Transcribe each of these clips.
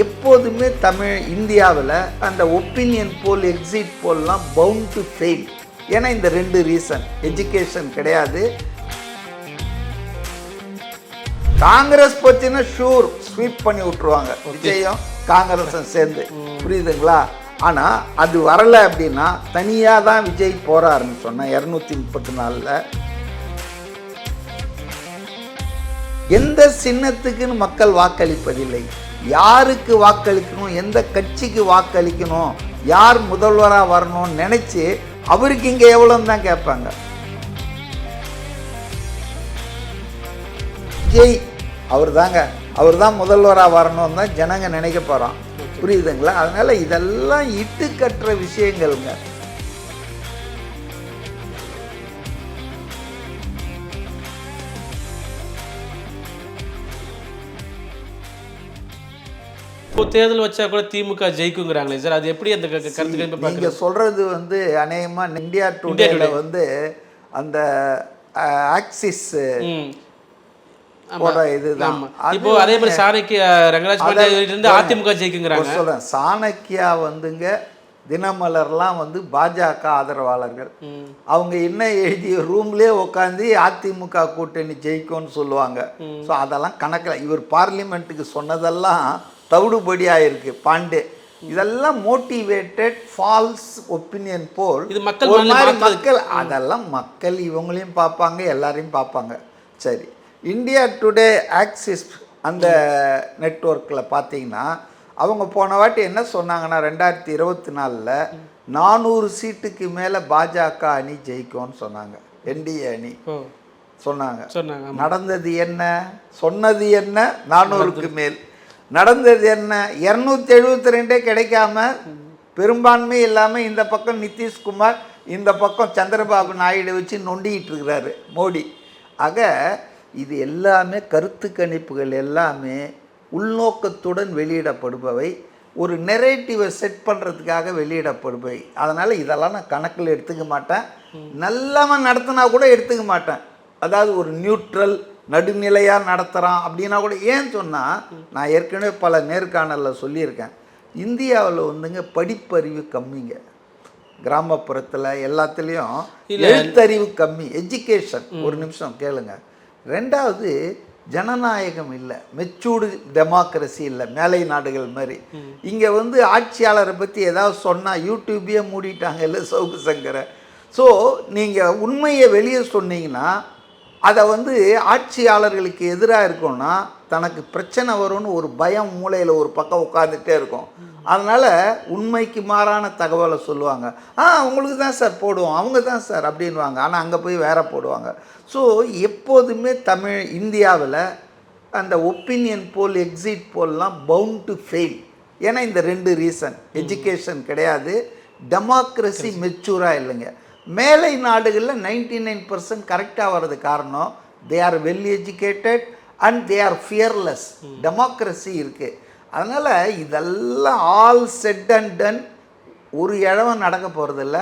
எப்போதுமே இந்தியாவில் அந்த ஒப்பீனியன் போல் எக்ஸிட் போல்லாம் பவுண்ட் டு ஃபெயில். ஏன்னா இந்த ரெண்டு ரீசன், எஜுகேஷன் கிடையாது. காங்கிரஸ் போச்சுன்னா ஷூர் ஸ்வீப் பண்ணி விட்டுருவாங்க, விஜயம் காங்கிரஸும் சேர்ந்து, புரியுதுங்களா? ஆனால் அது வரலை அப்படின்னா தனியாக தான் விஜய் போகிறாருன்னு சொன்னேன். 234 எந்த சின்னத்துக்குன்னு மக்கள் வாக்களிப்பதில்லை. யாருக்கு வாக்களிக்கணும், எந்த கட்சிக்கு வாக்களிக்கணும், யார் முதல்வராக வரணும்னு நினச்சி அவருக்கு இங்கே எவ்வளோன்னு தான் கேட்பாங்க. விஜய் அவர் தான் முதல்வராக வரணும்னு தான் ஜனங்க நினைக்க போகிறோம், புரியுதுங்களா? அதனால் இதெல்லாம் இட்டுக்கட்டுற விஷயங்கள்ங்க. இப்போ தேர்தல் வச்சா கூட திமுக ஜெயிக்குங்கிறாங்களே சார், அது எப்படி அந்த கருத்துக்கள்? நீங்கள் சொல்கிறது அநேகமாக இந்தியா டுடேல அந்த ஆக்சிஸ் இதுதான். இப்போ அதே மாதிரி சாணக்கியா ரங்கராஜ் பாண்டியிலிருந்து அதிமுக ஜெயிக்குங்கிறாங்க. சொல்கிறேன், சாணக்கியா தினமலர்லாம் பாஜக ஆதரவாளர்கள். அவங்க என்ன எழுதி ரூம்லேயே உட்காந்து அதிமுக கூட்டணி ஜெயிக்கும்னு சொல்லுவாங்க. ஸோ அதெல்லாம் கணக்கில் இவர் பார்லிமெண்ட்டுக்கு சொன்னதெல்லாம் தவிடுபடியாக இருக்குது. பாண்டே இதெல்லாம் மோட்டிவேட்டட் ஃபால்ஸ் ஒப்பீனியன் போல் இது மக்கள் அதெல்லாம் மக்கள் இவங்களையும் பார்ப்பாங்க, எல்லாரையும் பார்ப்பாங்க. சரி, இந்தியா டுடே ஆக்சிஸ் அந்த நெட்வொர்க்கில் பார்த்தீங்கன்னா அவங்க போன வாட்டி என்ன சொன்னாங்கன்னா 2024 400 சீட்டுக்கு மேலே பாஜக அணி ஜெயிக்கும்னு சொன்னாங்க, என்டிஏ அணி சொன்னாங்க. நடந்தது என்ன? சொன்னது என்ன? 400க்கு மேல். நடந்தது என்ன? 272 கிடைக்காம பெரும்பான்மை இல்லாமல் இந்த பக்கம் நிதிஷ்குமார், இந்த பக்கம் சந்திரபாபு நாயுடு வச்சு நொண்டிக்கிட்டு இருக்கிறாரு மோடி. ஆக இது எல்லாமே கருத்து கணிப்புகள் எல்லாமே உள்நோக்கத்துடன் வெளியிடப்படுபவை, ஒரு நெரேட்டிவை செட் பண்ணுறதுக்காக வெளியிடப்படுபவை. அதனால் இதெல்லாம் நான் கணக்கில் எடுத்துக்க மாட்டேன், நல்லவன் நடத்தினா கூட எடுத்துக்க மாட்டேன். அதாவது ஒரு நியூட்ரல் நடுநிலையாக நடத்துகிறான் அப்படின்னா கூட. ஏன்னு சொன்னால் நான் ஏற்கனவே பல நேர்காணலில் சொல்லியிருக்கேன், இந்தியாவில் படிப்பறிவு கம்மிங்க, கிராமப்புறத்தில் எல்லாத்துலேயும் எழுத்தறிவு கம்மி, எஜுகேஷன். ஒரு நிமிஷம் கேளுங்க. ரெண்டாவது, ஜனநாயகம் இல்லை, மெச்சூர்டு டெமோக்ரஸி இல்லை, மேலை நாடுகள் மாதிரி. இங்கே ஆட்சியாளரை பற்றி ஏதாவது சொன்னால் யூடியூப்பையே மூடிட்டாங்க, இல்லை சவுக்கு சங்கரை. ஸோ நீங்கள் உண்மையை வெளியே சொன்னீங்கன்னா அதை ஆட்சியாளர்களுக்கு எதிராக இருக்கும்னா தனக்கு பிரச்சனை வரும்னு ஒரு பயம் மூளையில் ஒரு பக்கம் உட்காந்துட்டே இருக்கும். அதனால் உண்மைக்கு மாறான தகவலை சொல்லுவாங்க. உங்களுக்கு தான் சார் போடுவோம், அவங்க தான் சார் அப்படின்வாங்க. ஆனால் அங்கே போய் வேற போடுவாங்க. ஸோ எப்போதுமே இந்தியாவில் அந்த ஒப்பீனியன் போல் எக்ஸிட் போல்லாம் பவுண்ட் டு ஃபெயில். ஏன்னா இந்த ரெண்டு ரீசன், எஜுகேஷன் கிடையாது, டெமோக்ரஸி மெச்சூராக இல்லைங்க. மேலை நாடுகளில் 99% கரெக்டாக வர்றது காரணம் they are well educated and they are fearless. Democracy இருக்குது. அதனால் இதெல்லாம் ஆல் செட் அண்ட் டன், ஒரு இழவன் நடக்க போகிறதில்ல.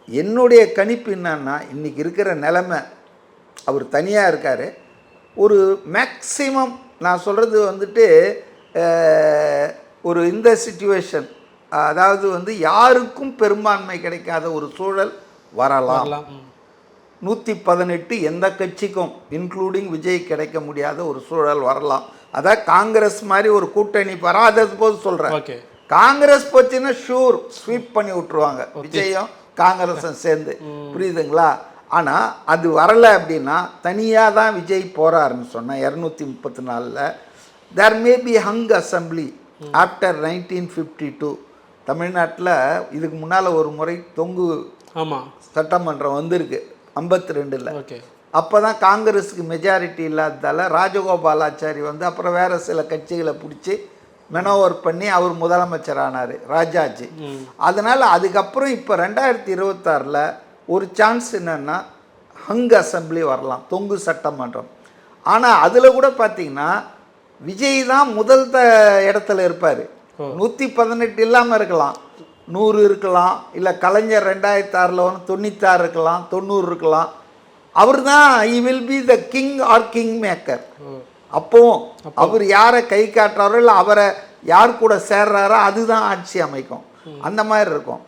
என்னுடைய கணிப்பு என்னன்னா, இன்றைக்கி இருக்கிற நிலைமை, அவர் தனியாக இருக்கார், ஒரு மேக்சிமம் நான் சொல்கிறது ஒரு இந்த சிச்சுவேஷன், அதாவது யாருக்கும் பெரும்பான்மை கிடைக்காத ஒரு சூழல் வரலாம். 118 எந்த கட்சிக்கும் இன்க்ளூடிங் விஜய் கிடைக்க முடியாத ஒரு சூழல் வரலாம். அதான் காங்கிரஸ் மாதிரி ஒரு கூட்டணி வராத போது சொல்கிறேன். காங்கிரஸ் போச்சுன்னா ஷூர் ஸ்வீப் பண்ணி விட்டுருவாங்க, விஜயம் காங்கிரஸும் சேர்ந்து, புரியுதுங்களா? ஆனால் அது வரலை அப்படின்னா தனியாக தான் விஜய் போகிறாருன்னு சொன்னேன். 234 தேர் மே பி ஹங் அசம்பிளி ஆஃப்டர் 1952. தமிழ்நாட்டில் இதுக்கு முன்னால் ஒரு முறை தொங்கு சட்டமன்றம் வந்திருக்கு 52. அப்போ தான் காங்கிரஸுக்கு மெஜாரிட்டி இல்லாததால் ராஜகோபாலாச்சாரி அப்புறம் வேறு சில கட்சிகளை பிடிச்சி மெனோவர் பண்ணி அவர் முதலமைச்சர் ஆனார், ராஜாஜி. அதனால் அதுக்கப்புறம் இப்போ 2026 ஒரு சான்ஸ் என்னென்னா ஹங் அசம்பிளி வரலாம், தொங்கு சட்டமன்றம். ஆனால் அதில் கூட பார்த்திங்கன்னா விஜய் தான் முதல் இடத்துல இருப்பார். 118 இல்லாமல் இருக்கலாம், 100 இருக்கலாம், இல்லை கலைஞர் 2006 96 இருக்கலாம், 90 இருக்கலாம். அவர் தான் he will be the king or king maker. அப்போவும் அவர் யாரை கை காட்டுறாரோ இல்லை அவரை யார் கூட சேர்றாரோ அதுதான் ஆட்சி அமைக்கும். அந்த மாதிரி இருக்கும்.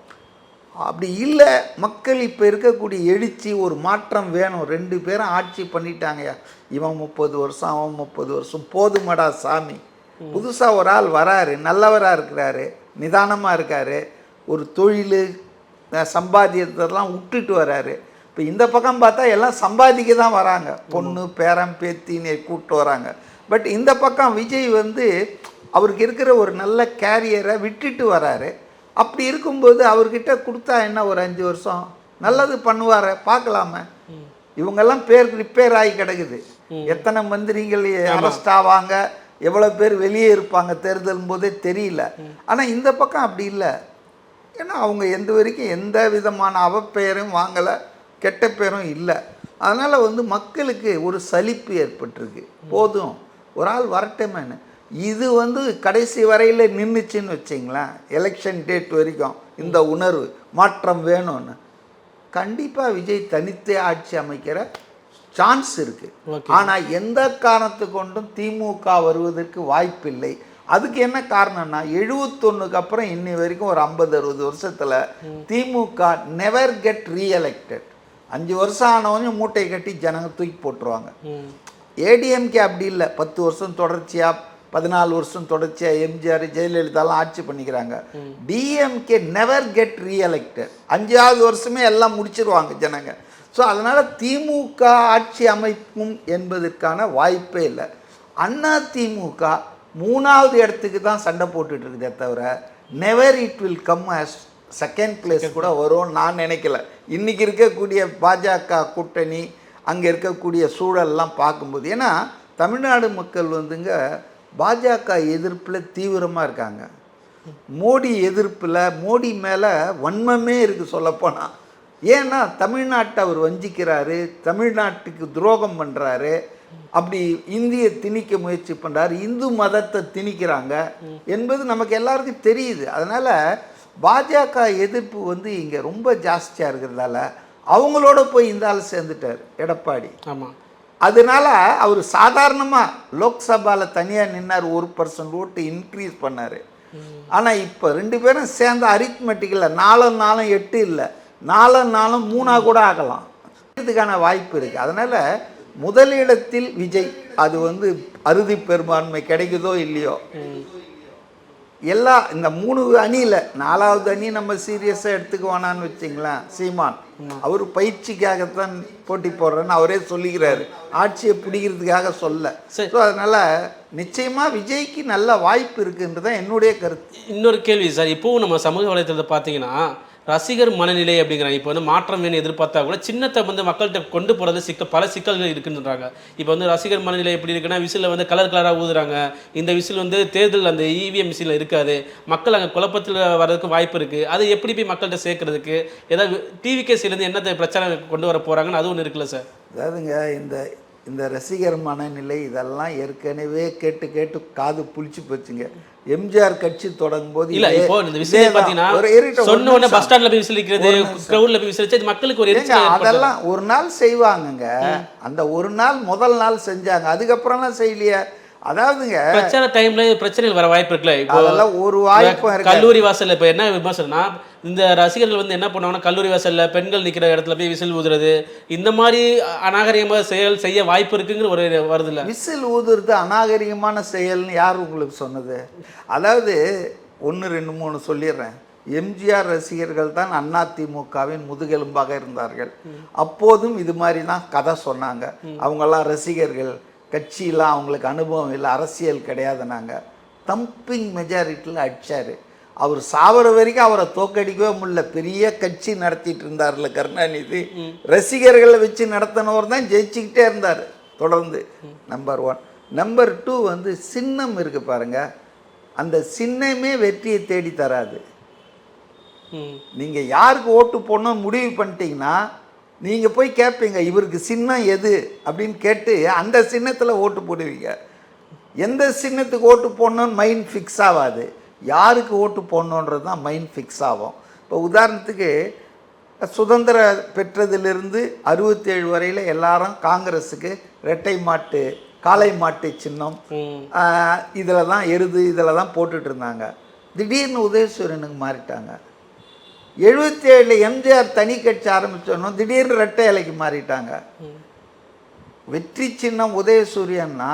அப்படி இல்லை, மக்கள் இப்போ இருக்கக்கூடிய எழுச்சி, ஒரு மாற்றம் வேணும். 2 பேரும் ஆட்சி பண்ணிட்டாங்கயா, இவன் 30 வருஷம் அவன் 30 வருஷம், போதுமடா சாமி. புதுசாக ஒரு ஆள் வராரு, நல்லவராக இருக்கிறாரு, நிதானமாக இருக்காரு, ஒரு தொழில் சம்பாதியத்தெல்லாம் விட்டுட்டு வராரு. இப்போ இந்த பக்கம் பார்த்தா எல்லாம் சம்பாதிக்க தான் வராங்க, பொண்ணு பேரன் பேத்தின்னு கூப்பிட்டு வராங்க. பட் இந்த பக்கம் விஜய் வந்து அவருக்கு இருக்கிற ஒரு நல்ல கேரியரை விட்டுட்டு வராரு. அப்படி இருக்கும்போது அவர்கிட்ட கொடுத்தா என்ன, ஒரு 5 வருஷம் நல்லது பண்ணுவார், பார்க்கலாமே. இவங்கெல்லாம் பேர் ரிப்பேர் ஆகி கிடக்குது. எத்தனை மந்திரிகள் அரெஸ்ட் ஆவாங்க, எவ்வளோ பேர் வெளியே இருப்பாங்க தேர்தல் போதே தெரியல. ஆனால் இந்த பக்கம் அப்படி இல்லை. ஏன்னா அவங்க எந்த வரைக்கும் எந்த விதமான அவப்பெயரும் வாங்கலை, கெட்ட பேரும் இல்லை. அதனால் வந்து மக்களுக்கு ஒரு சலிப்பு ஏற்பட்டிருக்கு. போதும், ஒரு ஆள் வரட்டமேன்னு. இது வந்து கடைசி வரையில் நின்றுச்சின்னு வச்சிங்களேன், எலெக்ஷன் டேட் வரைக்கும் இந்த உணர்வு மாற்றம் வேணும்னு, கண்டிப்பாக விஜய் தனித்தே ஆட்சி அமைக்கிற சான்ஸ் இருக்குது. ஆனால் எந்த காரணத்து கொண்டும் திமுக வருவதற்கு வாய்ப்பில்லை. அதுக்கு என்ன காரணம்னா, 71க்கு அப்புறம் இன்னி வரைக்கும் ஒரு 50-60 வருஷத்தில் திமுக நெவர் கெட் ரீஎலெக்டட். 5 வருஷம் ஆனவங்க மூட்டை கட்டி ஜனங்க தூக்கி போட்டுருவாங்க. ஏடிஎம்கே அப்படி இல்லை, 10 வருஷம் தொடர்ச்சியாக, 14 வருஷம் தொடர்ச்சியாக எம்ஜிஆர் ஜெயலலிதாலாம் ஆட்சி பண்ணிக்கிறாங்க. DMK never get re-elected. 5வது வருஷமே எல்லாம் முடிச்சிருவாங்க ஜனங்க. ஸோ அதனால் திமுக ஆட்சி அமைப்பும் என்பதற்கான வாய்ப்பே இல்லை. அதிமுக 3வது இடத்துக்கு தான் சண்டை போட்டுட்டு இருக்குதே தவிர, never it will come as second place கூட வரும்னு நான் நினைக்கல. இன்றைக்கி இருக்கக்கூடிய பாஜக கூட்டணி, அங்கே இருக்கக்கூடிய சூழல்லாம் பார்க்கும்போது, ஏன்னா தமிழ்நாடு மக்கள் வந்துங்க பாஜக எதிர்ப்பில் தீவிரமாக இருக்காங்க. மோடி எதிர்ப்பில், மோடி மேலே வன்மமே இருக்குது சொல்லப்போனால். ஏன்னா தமிழ்நாட்டை அவர் வஞ்சிக்கிறாரு, தமிழ்நாட்டுக்கு துரோகம் பண்ணுறாரு, அப்படி இந்தியை திணிக்க முயற்சி பண்ணுறாரு, இந்து மதத்தை திணிக்கிறாங்க என்பது நமக்கு எல்லாருக்கும் தெரியுது. அதனால் பாஜக எதிர்ப்பு வந்து இங்கே ரொம்ப ஜாஸ்தியாக இருக்கிறதால அவங்களோட போய் இந்த ஆள் சேர்ந்துட்டார் எடப்பாடி. ஆமாம். அதனால அவர் சாதாரணமாக லோக்சபாவில் தனியாக நின்னார், 1% ஓட்டு இன்க்ரீஸ் பண்ணார். ஆனால் இப்போ 2 பேரும் சேர்ந்த அரித்மெட்டிக்கில் 4 8 இல்லை, 4 3 கூட ஆகலாம். இதுக்கான வாய்ப்பு இருக்குது. அதனால் முதலிடத்தில் விஜய், அது வந்து அறுதி பெரும்பான்மை கிடைக்குதோ இல்லையோ, எல்லா இந்த 3 அணியில் 4வது அணி நம்ம சீரியஸாக எடுத்துக்குவானான்னு வச்சிங்களேன். சீமான் அவர் பயிற்சிக்காகத்தான் போட்டி போடுறேன்னு அவரே சொல்லிக்கிறாரு, ஆட்சியை பிடிக்கிறதுக்காக சொல்ல. ஸோ அதனால் நிச்சயமாக விஜய்க்கு நல்ல வாய்ப்பு இருக்குன்றதான் என்னுடைய கருத்து. இன்னொரு கேள்வி சார், இப்போவும் நம்ம சமூக வலைத்தளத்தை பார்த்தீங்கன்னா ரசிகர் மனநிலை அப்படிங்கிறாங்க. இப்போ வந்து மாற்றம் வேணும் எதிர்பார்த்தா கூட சின்னத்தை வந்து மக்கள்கிட்ட கொண்டு போகிறது பல சிக்கல்கள் இருக்குன்றாங்க. இப்போ வந்து ரசிகர் மனநிலை எப்படி இருக்குன்னா, விசிலில் வந்து கலராக ஊதுறாங்க. இந்த விசில் வந்து தேர்தல் அந்த இவிஎம் விசிலில் இருக்காது. மக்கள் அங்கே குழப்பத்தில் வர்றதுக்கு வாய்ப்பு இருக்குது. அது எப்படி போய் மக்கள்கிட்ட சேர்க்கறதுக்கு ஏதாவது டிவிகேசிலேருந்து என்னத்தை பிரச்சனை கொண்டு வர போகிறாங்கன்னு அது ஒன்று இருக்குல்ல சார்? அதாவதுங்க, இந்த ரசிகர் மனநிலை இதெல்லாம் ஏற்கனவே கேட்டு கேட்டு காது புளிச்சு போச்சுங்க. எம்ஜிஆர் கட்சி தொடங்கும் போது இல்ல, இப்போ இந்த விஷயம் பார்த்தீங்கன்னா சொன்ன உடனே பஸ் ஸ்டாண்ட்ல போய் விசிலிக்கிறது, கிரவுட்ல போய் விசிலிச்சு மக்களுக்கு ஒரு அதெல்லாம் ஒரு நாள் செய்வாங்கங்க. அந்த ஒரு நாள் முதல் நாள் செஞ்சாங்க, அதுக்கப்புறம்லாம் செய்யலையே. அதாவதுங்க பிரச்சனை டைம்ல பிரச்சனைகள் வர வாய்ப்பு இருக்குல்ல. இப்போ அதெல்லாம் ஒரு வாய்ப்பு இருக்கு. கல்லூரி வாசல்ல இப்போ என்ன விமர்சனம்னா, இந்த ரசிகர்கள் வந்து என்ன பண்ணுவாங்கன்னா, கல்லூரி வாசல்ல பெண்கள் நிற்கிற இடத்துல போய் விசில் ஊதுறது, இந்த மாதிரி அநாகரிகமாக செயல் செய்ய வாய்ப்பு இருக்குங்கிற ஒரு வருது இல்லை. விசில் ஊதுறது அநாகரிகமான செயல்னு யார் உங்களுக்கு சொன்னது? அதாவது 1 2 3 சொல்லிடுறேன். எம்ஜிஆர் ரசிகர்கள் தான் அதிமுகவின் முதுகெலும்பாக இருந்தார்கள். அப்போதும் இது மாதிரி தான் கதை சொன்னாங்க. அவங்கெல்லாம் ரசிகர்கள், கட்சியெலாம் அவங்களுக்கு அனுபவம் இல்லை, அரசியல் கிடையாது. நாங்கள் தம்பிங் மெஜாரிட்டியில் அடித்தார். அவர் சாவர வரைக்கும் அவரை தோக்கடிக்கவே முடியல. பெரிய கட்சி நடத்திட்டு இருந்தார்ல கருணாநிதி, ரசிகர்களை வச்சு நடத்தினவர் தான் ஜெயிச்சுக்கிட்டே இருந்தார் தொடர்ந்து. நம்பர் 1. நம்பர் 2 வந்து சின்னம் இருக்குது பாருங்க, அந்த சின்னமே வெற்றியை தேடி தராது. நீங்கள் யாருக்கு ஓட்டு போடணும்னு முடிவு பண்ணிட்டீங்கன்னா நீங்கள் போய் கேட்பீங்க, இவருக்கு சின்னம் எது அப்படின்னு கேட்டு அந்த சின்னத்தில் ஓட்டு போடுவீங்க. எந்த சின்னத்துக்கு ஓட்டு போடணும்னு மைண்ட் ஃபிக்ஸ் ஆகாது, யாருக்கு ஓட்டு போடணுன்றது தான் மைண்ட் ஃபிக்ஸ் ஆகும். இப்போ உதாரணத்துக்கு சுதந்திரம் பெற்றதிலிருந்து 67 வரையில் எல்லாரும் காங்கிரஸுக்கு இரட்டை மாட்டு காளை மாட்டு சின்னம், இதில் தான் எருது இதில் தான் போட்டுட்டு இருந்தாங்க. திடீர்னு உதயசூரியனுக்கு மாறிட்டாங்க. 77 எம்ஜிஆர் தனி கட்சி ஆரம்பிச்சோன்னு திடீர்னு ரெட்டை இலைக்கு மாறிட்டாங்க. வெற்றி சின்னம் உதயசூரியன்னா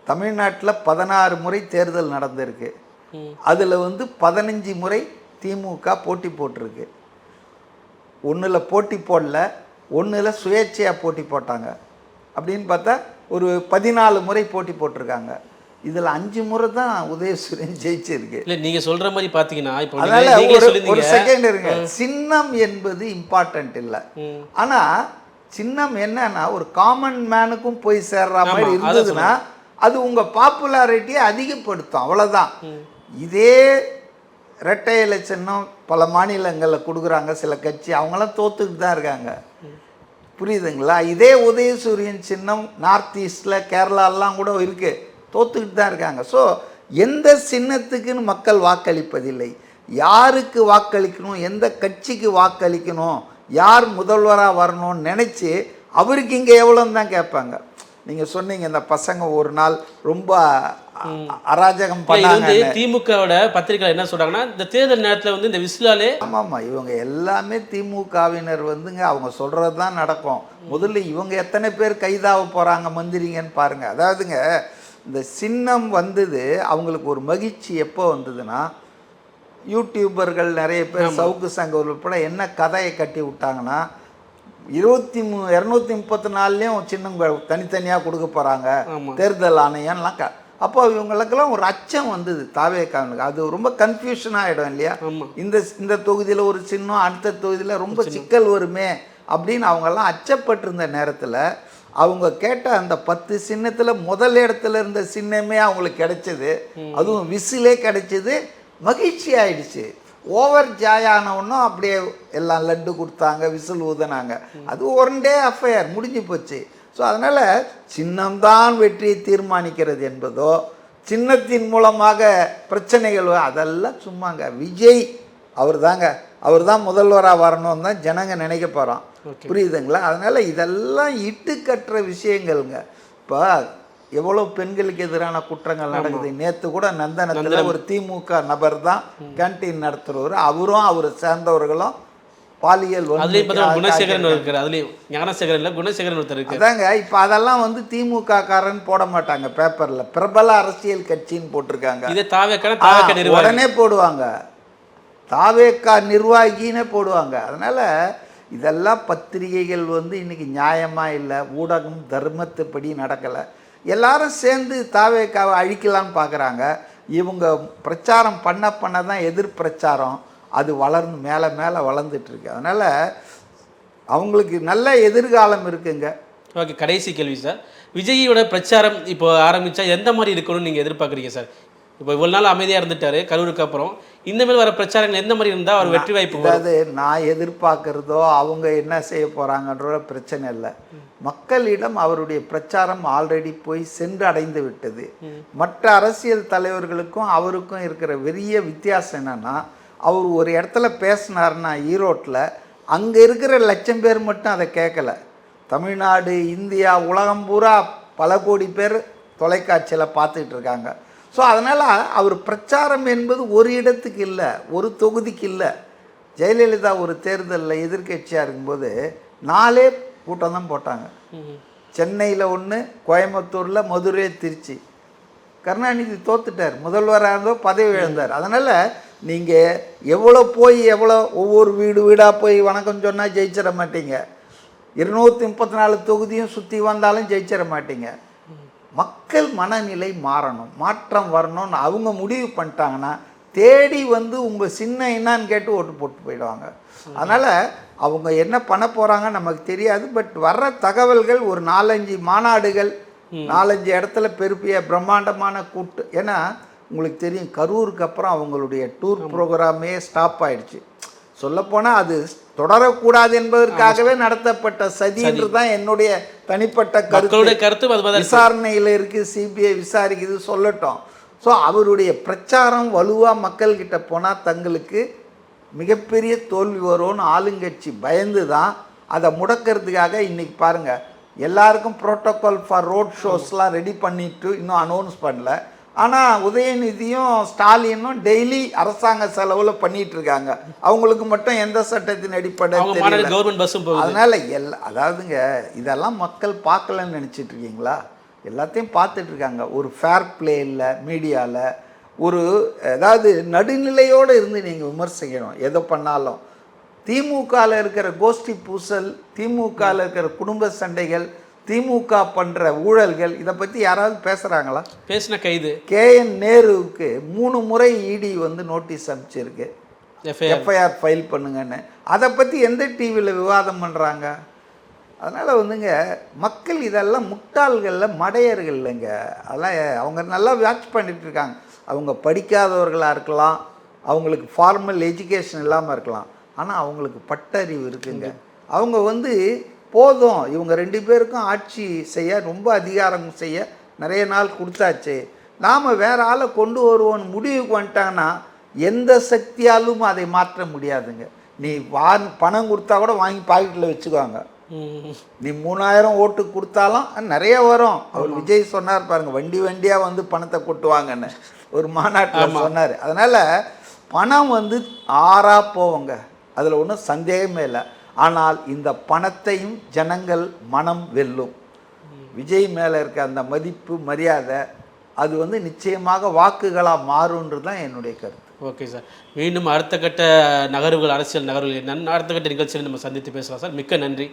தமிழ்நாட்டில் 16 முறை தேர்தல் நடந்திருக்கு. அதில் 15 முறை திமுக போட்டி போட்டிருக்கு. ஒன்றில் போட்டி போடல, ஒன்றில் சுயேட்சையாக போட்டி போட்டாங்க. அப்படின்னு பார்த்தா ஒரு 14 முறை போட்டி போட்டிருக்காங்க. இதில் 5 முறை தான் உதயசூரியன் ஜெயிச்சிருக்கு. இல்லை நீங்கள் சொல்கிற மாதிரி பார்த்தீங்கன்னா இப்போ அதனால் ஒரு செகண்ட் இருங்க, சின்னம் என்பது இம்பார்ட்டன்ட் இல்லை. ஆனால் சின்னம் என்னன்னா ஒரு காமன் மேனுக்கும் போய் சேர்ற மாதிரி இருந்ததுன்னா அது உங்கள் பாப்புலாரிட்டியை அதிகப்படுத்தும், அவ்வளோதான். இதே ரெட்டை இலை சின்னம் பல மாநிலங்களில் கொடுக்குறாங்க சில கட்சி, அவங்களாம் தோத்துக்கிட்டு தான் இருக்காங்க. புரியுதுங்களா? இதே உதயசூரியன் சின்னம் நார்த் ஈஸ்டில் கேரளாலாம் கூட இருக்குது, தோத்துக்கிட்டு தான் இருக்காங்க. ஸோ எந்த சின்னத்துக்குன்னு மக்கள் வாக்களிப்பதில்லை, யாருக்கு வாக்களிக்கணும், எந்த கட்சிக்கு வாக்களிக்கணும், யார் முதல்வராக வரணும்னு நினச்சி அவருக்கு இங்கே எவ்வளோன்னு தான் கேட்பாங்க. நீங்கள் சொன்னீங்க இந்த பசங்க ஒரு நாள் ரொம்ப அராஜகம் பண்ணாங்க. திமுகவோட பத்திரிகை என்ன சொல்கிறாங்கன்னா இந்த தேர்தல் நேரத்தில் இந்த விசிலாலே ஆமாம்மா இவங்க எல்லாமே திமுகவினர் அவங்க சொல்கிறது தான் நடக்கும். முதல்ல இவங்க எத்தனை பேர் கைதாக போகிறாங்க மந்திரிங்கன்னு பாருங்கள். அதாவதுங்க இந்த சின்னம் வந்தது அவங்களுக்கு ஒரு மகிழ்ச்சி எப்போ வந்ததுன்னா, யூடியூபர்கள் நிறைய பேர் சவுக்கு சங்கர் உட்பட என்ன கதையை கட்டி விட்டாங்கன்னா 234லேயும் சின்னம் தனித்தனியாக கொடுக்க போகிறாங்க தேர்தல் ஆணையம்லாம். அப்போ இவங்களுக்கெல்லாம் ஒரு அச்சம் வந்தது தாவேக்கானுக்கு. அது ரொம்ப கன்ஃபியூஷன் ஆகிடும் இல்லையா, இந்த தொகுதியில் ஒரு சின்னம் அடுத்த தொகுதியில் ரொம்ப சிக்கல் வருமே அப்படின்னு அவங்கெல்லாம் அச்சப்பட்டிருந்த நேரத்தில் அவங்க கேட்ட அந்த 10 சின்னத்தில் முதல் இடத்துல இருந்த சின்னமே அவங்களுக்கு கிடைச்சது, அதுவும் விசிலே கிடைச்சது. மகிழ்ச்சி ஆயிடுச்சு. ஓவர் ஜாயானவனும் அப்படியே எல்லாம் லட்டு கொடுத்தாங்க, விசில் ஊதினாங்க. அது ஒன் டே அஃபேர் முடிஞ்சு போச்சு. ஸோ அதனால் சின்னம்தான் வெற்றியை தீர்மானிக்கிறது என்பதோ சின்னத்தின் மூலமாக பிரச்சனைகள் அதெல்லாம் சும்மாங்க. விஜய் அவர் தான் முதல்வராக வரணும்னு தான் ஜனங்க நினைக்க போகிறோம். புரியுதுங்களா? அதனால் இதெல்லாம் இட்டு கட்டுற விஷயங்கள்ங்க. இப்போ எவ்வளோ பெண்களுக்கு எதிரான குற்றங்கள் நடக்குது. நேற்று கூட நந்தனத்தில் ஒரு திமுக நபர் தான் கேன்டீன் நடத்துகிறவர், அவரும் அவர் சேர்ந்தவர்களும் பாலியல் குணசேகரன் இருக்கிறார். அதுலேயும் ஞானசேகரன் இல்லை, குணசேகரன் ஒருத்தர் இருக்கு. அதாங்க இப்போ அதெல்லாம் திமுக காரன் போட மாட்டாங்க பேப்பரில், பிரபல அரசியல் கட்சின்னு போட்டிருக்காங்க. இதே தாவேக்கா உடனே போடுவாங்க, தாவேக்கா நிர்வாகினே போடுவாங்க. அதனால் இதெல்லாம் பத்திரிகைகள் இன்னைக்கு நியாயமாக இல்லை, ஊடகம் தர்மத்துப்படி நடக்கலை. எல்லாரும் சேர்ந்து தாவேக்காவை அழிக்கலான்னு பார்க்குறாங்க. இவங்க பிரச்சாரம் பண்ண தான் எதிர் பிரச்சாரம் அது வளர்ந்து மேலே வளர்ந்துட்டுருக்கு. அதனால் அவங்களுக்கு நல்ல எதிர்காலம் இருக்குங்க. ஓகே, கடைசி கேள்வி சார். விஜயோட பிரச்சாரம் இப்போ ஆரம்பித்தா எந்த மாதிரி இருக்கணும்னு நீங்கள் எதிர்பார்க்குறீங்க சார்? இப்போ இவ்வளோ நாள் அமைதியாக இருந்துட்டாரு கரூருக்கு அப்புறம், இந்தமாதிரி வர பிரச்சாரங்கள் எந்த மாதிரி இருந்தால் அவர் வெற்றி வாய்ப்பு? அதாவது நான் எதிர்பார்க்குறதோ அவங்க என்ன செய்ய போகிறாங்கன்ற பிரச்சனை இல்லை. மக்களிடம் அவருடைய பிரச்சாரம் ஆல்ரெடி போய் சென்று அடைந்து விட்டது. மற்ற அரசியல் தலைவர்களுக்கும் அவருக்கும் இருக்கிற பெரிய வித்தியாசம் என்னென்னா, அவர் ஒரு இடத்துல பேசினார்னா ஈரோட்டில் அங்கே இருக்கிற லட்சம் பேர் மட்டும் அதை கேட்கல. தமிழ்நாடு, இந்தியா, உலகம் பூரா பல கோடி பேர் தொலைக்காட்சியில் பார்த்துக்கிட்டு இருக்காங்க. ஸோ அதனால் அவர் பிரச்சாரம் என்பது ஒரு இடத்துக்கு இல்லை, ஒரு தொகுதிக்கு இல்லை. ஜெயலலிதா ஒரு தேர்தலில் எதிர்கட்சியாக இருக்கும்போது 4 கூட்டம் தான் போட்டாங்க. சென்னையில் 1, கோயம்புத்தூரில், மதுரை, திருச்சி. கருணாநிதி தோத்துட்டார், முதல்வராக இருந்தோ பதவி இழந்தார். அதனால் நீங்கள் எவ்வளோ ஒவ்வொரு வீடாக போய் வணக்கம் சொன்னால் ஜெயிச்சிட மாட்டீங்க. 234 தொகுதியும் சுற்றி வந்தாலும் ஜெயிச்சிட மாட்டீங்க. மக்கள் மனநிலை மாறணும், மாற்றம் வரணும்னு அவங்க முடிவு பண்ணிட்டாங்கன்னா தேடி உங்கள் சின்ன என்னான்னு கேட்டு ஓட்டு போட்டு போயிடுவாங்க. அதனால் அவங்க என்ன பண்ண போகிறாங்க நமக்கு தெரியாது. பட் வர்ற தகவல்கள் ஒரு 4-5 மாநாடுகள், 4-5 இடத்துல பெரிய பிரம்மாண்டமான கூட்டு. ஏன்னா உங்களுக்கு தெரியும் கரூருக்கு அப்புறம் அவங்களுடைய டூர் ப்ரோக்ராமே ஸ்டாப் ஆயிடுச்சு. சொல்லப்போனால் அது தொடரக்கூடாது என்பதற்காகவே நடத்தப்பட்ட சதி என்று தான் என்னுடைய தனிப்பட்ட கருத்து. விசாரணையில் இருக்குது, சிபிஐ விசாரிக்குது, சொல்லட்டும். ஸோ அவருடைய பிரச்சாரம் வலுவாக மக்கள்கிட்ட போனால் தங்களுக்கு மிகப்பெரிய தோல்வி வரும்னு ஆளுங்கட்சி பயந்து தான் அதை முடக்கிறதுக்காக இன்றைக்கி பாருங்கள் எல்லாருக்கும் ப்ரோட்டோகால் ஃபார் ரோட் ஷோஸ்லாம் ரெடி பண்ணிட்டு இன்னும் அனௌன்ஸ் பண்ணல. ஆனால் உதயநிதியும் ஸ்டாலினும் டெய்லி அரசாங்க செலவில் பண்ணிட்டு இருக்காங்க. அவங்களுக்கு மட்டும் எந்த சட்டத்தின் அடிப்படையில் கவர்மெண்ட் பஸ்ஸும் போகுது. அதனால அதாவதுங்க இதெல்லாம் மக்கள் பார்க்கலன்னு நினச்சிட்டு இருக்கீங்களா? எல்லாத்தையும் பார்த்துட்டு இருக்காங்க. ஒரு ஃபேர் பிளே இல்லை மீடியாவில். ஒரு அதாவது நடுநிலையோடு இருந்து நீங்கள் விமர்சிக்கணும் எதை பண்ணாலும். திமுகவில் இருக்கிற கோஷ்டி பூசல், திமுகவில் இருக்கிற குடும்ப சண்டைகள், திமுக பண்ணுற ஊழல்கள் இதை பற்றி யாராவது பேசுகிறாங்களா? பேசின கைது கேஎன் நேருவுக்கு 3 முறை இடி வந்து நோட்டீஸ் அனுப்பிச்சிருக்கு, எஃப்ஐஆர் ஃபைல் பண்ணுங்கன்னு. அதை பற்றி எந்த டிவியில் விவாதம் பண்ணுறாங்க? அதனால் வந்துங்க மக்கள் இதெல்லாம் முட்டாள்களில் மடையர்கள் இல்லைங்க. அதெல்லாம் அவங்க நல்லா வாட்ச் பண்ணிட்டு இருக்காங்க. அவங்க படிக்காதவர்களாக இருக்கலாம், அவங்களுக்கு ஃபார்மல் எஜுகேஷன் இல்லாமல் இருக்கலாம், ஆனால் அவங்களுக்கு பட்டறிவு இருக்குங்க. அவங்க வந்து போதும் இவங்க 2 பேருக்கும் ஆட்சி செய்ய ரொம்ப அதிகாரம் செய்ய நிறைய நாள் கொடுத்தாச்சு, நாம் வேறு ஆளை கொண்டு வருவோன்னு முடிவுக்கு வந்துட்டாங்கன்னா எந்த சக்தியாலும் அதை மாற்ற முடியாதுங்க. நீ பணம் கொடுத்தா கூட வாங்கி பாக்கெட்டில் வச்சுக்குவாங்க. நீ 3000 ஓட்டு கொடுத்தாலும் நிறைய வரும். அவர் விஜய் சொன்னார் பாருங்க, வண்டி வண்டியாக வந்து பணத்தை கொட்டுவாங்கன்னு ஒரு மாநாட்டில் சொன்னார். அதனால் பணம் வந்து ஆறா போவாங்க, அதில் ஒன்றும் சந்தேகமே இல்லை. ஆனால் இந்த பணத்தையும் ஜனங்கள் மனம் வெல்லும். விஜய் மேலே இருக்க அந்த மதிப்பு மரியாதை அது வந்து நிச்சயமாக வாக்குகளாக மாறுன்றது தான் என்னுடைய கருத்து. ஓகே சார், மீண்டும் அடுத்த கட்ட நகர்வுகள், அரசியல் நகர்வுகள் என்னன்னு அடுத்த கட்ட நிகழ்ச்சியில் நம்ம சந்தித்து பேசலாம் சார். மிக்க நன்றி.